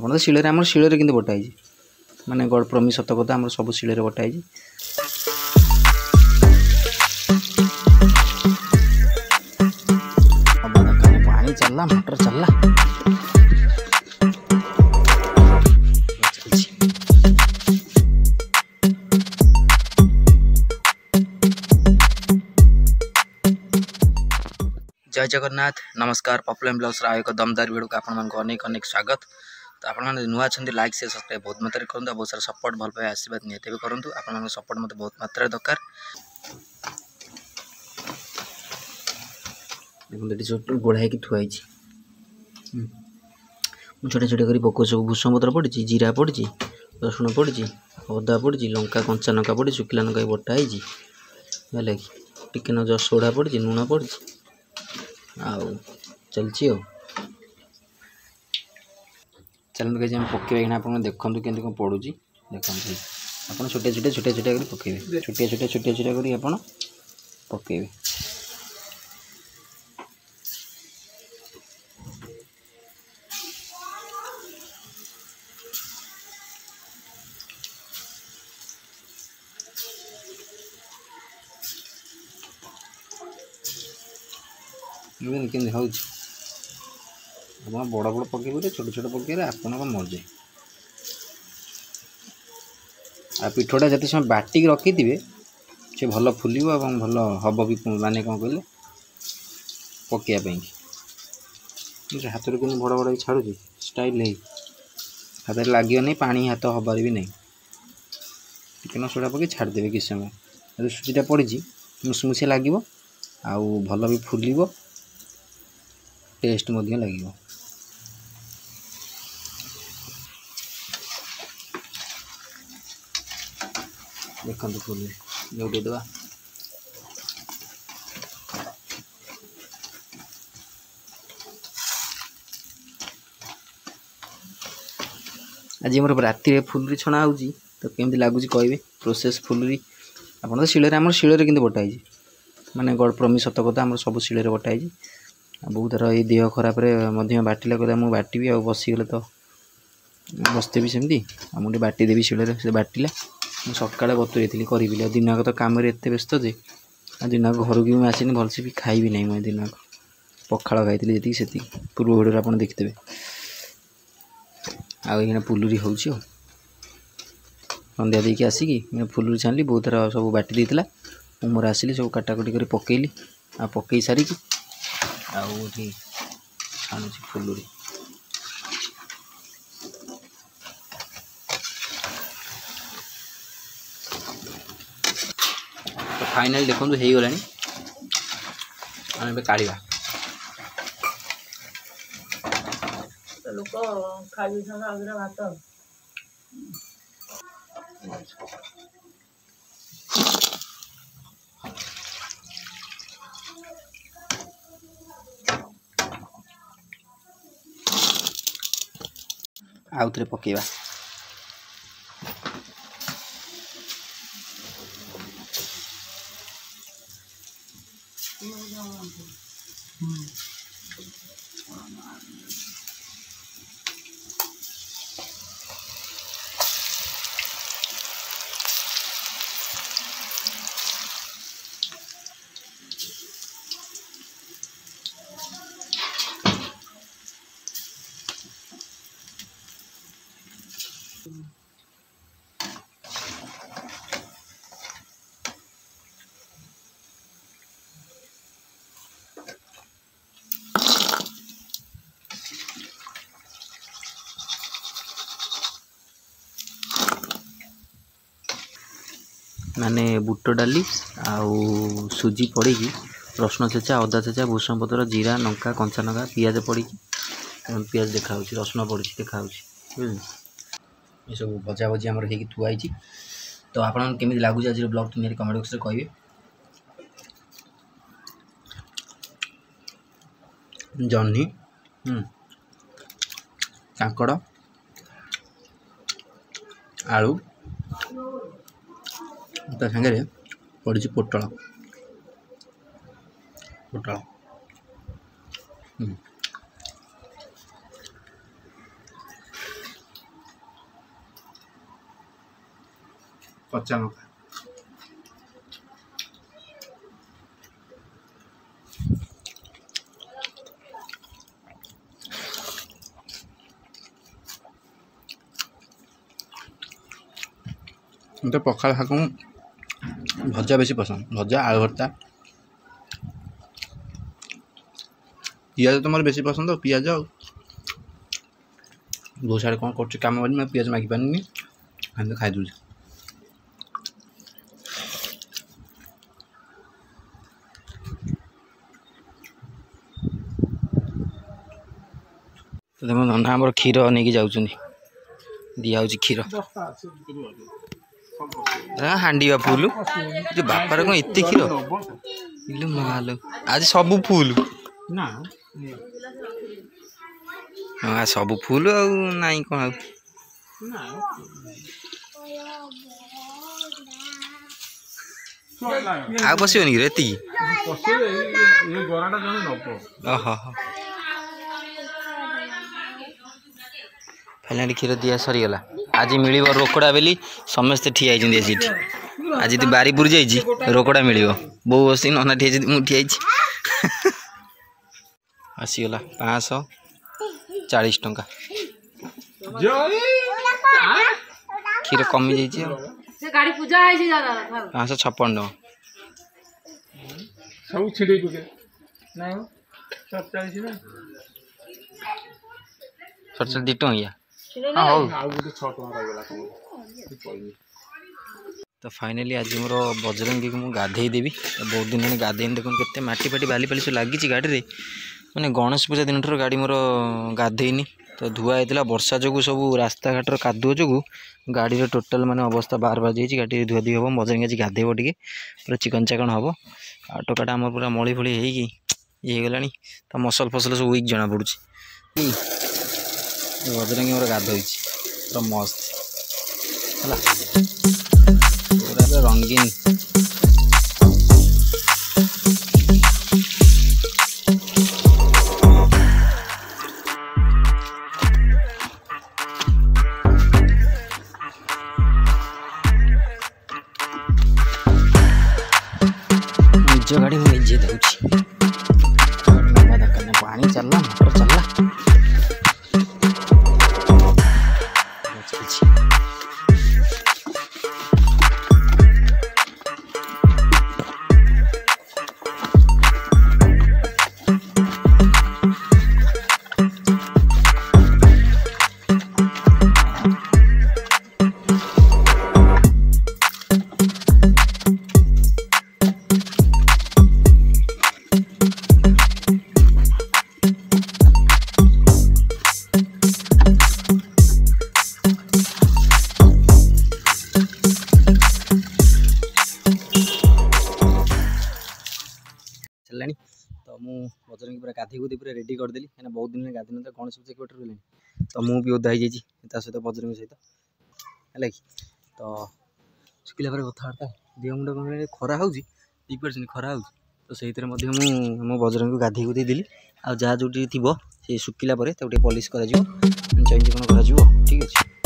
ଆପଣ ତ ଶିଳରେ ଆମର ଶିଳରେ କିନ୍ତୁ ବଟା ହେଇଛି ମାନେ ଗଡ଼ ପ୍ରମି ସତ କଥା ଆମର ସବୁ ଶିଳରେ ବଟା ହେଇଛି। ପାଣି ଚାଲିଲା ମୋଟର ଚାଲିଲା जय जगन्नाथ नमस्कार पॉपुलर ब्लॉग्स एक दमदार वीडियो को आपण अनेक अनेक स्वागत। तो आप नुआ अच्छा लाइक से सब्सक्राइब बहुत मात्रा करूँ बहुत सारा सपोर्ट भल पाए आशीर्वाद निहत भी करूँ आप सपोर्ट मत बहुत मात्रा दरकार। देखो गोढ़ाई थुआई छोटे छोटे कर पक सब भूषण पत्र पड़ी जीरा पड़ी रसुण पड़ी अदा पड़ी लंका कंचा लंका पड़ी शुखिला लंका बटा है टिके न सोडा पड़ी लुण पड़ी चलती चलते कहीं हम पकेबा आप देखूँ केमती कौन पड़ू देखते आप छोटे छोटे छोटे छोटे कर पकेबे छोटे छोटे छोटे छोटे कर पकेबे केमती हूँ आप बड़ बड़ पकेबे छोट छोट पकेबे आप मजे आ पिठटा जिते समय बाटिक रखी से भल फुल भल हम भी माने कौन कहले पकेवाई हाथ में कहीं बड़ बड़ छाड़ू स्टाइल है हाथ में लगे नहीं पानी हाथ हबार भी नहीं टिके सोडा पकई छाड़देवे किस समय सुजीटा पड़ी मुसमुसिया लगे आउ भल भी फुल टेस्ट लगे देखो फुल जोड़े दवा आज मोर राति फुलरी छणा हो तो केमती लगुच कहे प्रोसेस फुलरी आप तो शिଳରେ आम शिଳରେ किंतु बटा है माने गड़ प्रमि सत कथा आम सब शिଳରେ बटा है बहुत थर ये देह खराब बाटिला कहला मुझे बाटी आ बसीगले तो बसते भी सेमती मुझे बाटी देवी शिଳରେ से बाटिला मुझे सकाଳେ बतुरे थी करी दिन तो कम एत व्यस्त जे दिन घर की मुझे आसनी भलसे भी खाइबी नहीं मुझे दिन पखाड़ खाई जी से पूर्व भिडियो आप देखते आना फुलुरी हो संध्या देकी आसिकी फुलुरी छाणी बहुत थर सब बाटी देता मोर आसिली सब काटाकुटी कर पकेली आ पकई सारिकी छाणु फुलुरी तो फाइनल देखो हो गला काढ़ा लोक खाई भात आउ थे पकेबा माने बुट डाली आउ सुजी पड़ी रसुण छेचा अदा छेचा भूषण पत्र जीरा लंका कंचा लंका पियाज पड़ी पियाज देखा रसुण पड़ी देखा ये सब भजा भजी आम थुआई तो आपन केमी लगुच आज ब्लॉग तुम कमेंट बॉक्स में कहे जह्नी कांकड़ आलू ता सागे पड़ी पोटल पोटल कच्चा लंका मत पखाल भाग भजा बेसी पसंद भजा आलू भर्ता पियाज तो मोर बेसी पसंद पियाज बहुत सारे कौन कर कम कर मैं पियाज मागि पानी हम तो खाई दूँ तो तुम नना आम क्षीर नहीं जाऊँ दिया क्षीर हांडी बा फुल जो बापार कौन एत क्षीर इलो मालो आज सब फुल हाँ सब फुल आई कौन आ बसबन कि एति फाइनाली क्षीर दिया सरीगला आज मिल रोकड़ा बेली समस्ते ठिया आज तू बारीपुर जा रोकड़ा मिल बो बस नना ठिया मुझे आसीगला 540 टंका क्षीर कमी जाइए 556 टंका 2 टंका तो फाइनाली आज मोर बजरंगी को मुझे गाधे देवी तो बहुत दिन मैंने गाधे देखो केते माटी फाटी बाली फाली सब लगी गाड़ी में मैंने गणेश पूजा दिन ठूँ गाड़ी मोर गाधेनी तो धुआ होता वर्षा जो सब रास्ता घाटर कादुଅ जो गाड़ी टोटाल माने अवस्था बाहर बाहर जाइए गाड़ी धुआ धुई हम बजरंगी आज गाधेब टे पूरा चिकन चाकन हम आ टोकाटा आम पूरा मली फली होगला तो मसल फसल सब वीक जना पड़ू बजरंगी मोर गाधोई पूरा मस्त है पूरा रंगीन निज गाड़ी मुझे दूसरी पानी चलला मोटर चलला चलानी तो मु बजरंगी पूरा गाधे गुधे पूरा रेडी करदेली क्या बहुत दिन गाधे ना गणेश पूजा कटे रही तो मु भी ओदा हो सहित बजरंगी सहित है कि तो शुखिला कथबार्ता देह मुंड खरा हो खरा हो तो से मो बजरंगी को गाधे गुधे देली आ जहाँ जो थी शुखिला पॉलिश कर ठीक अच्छे।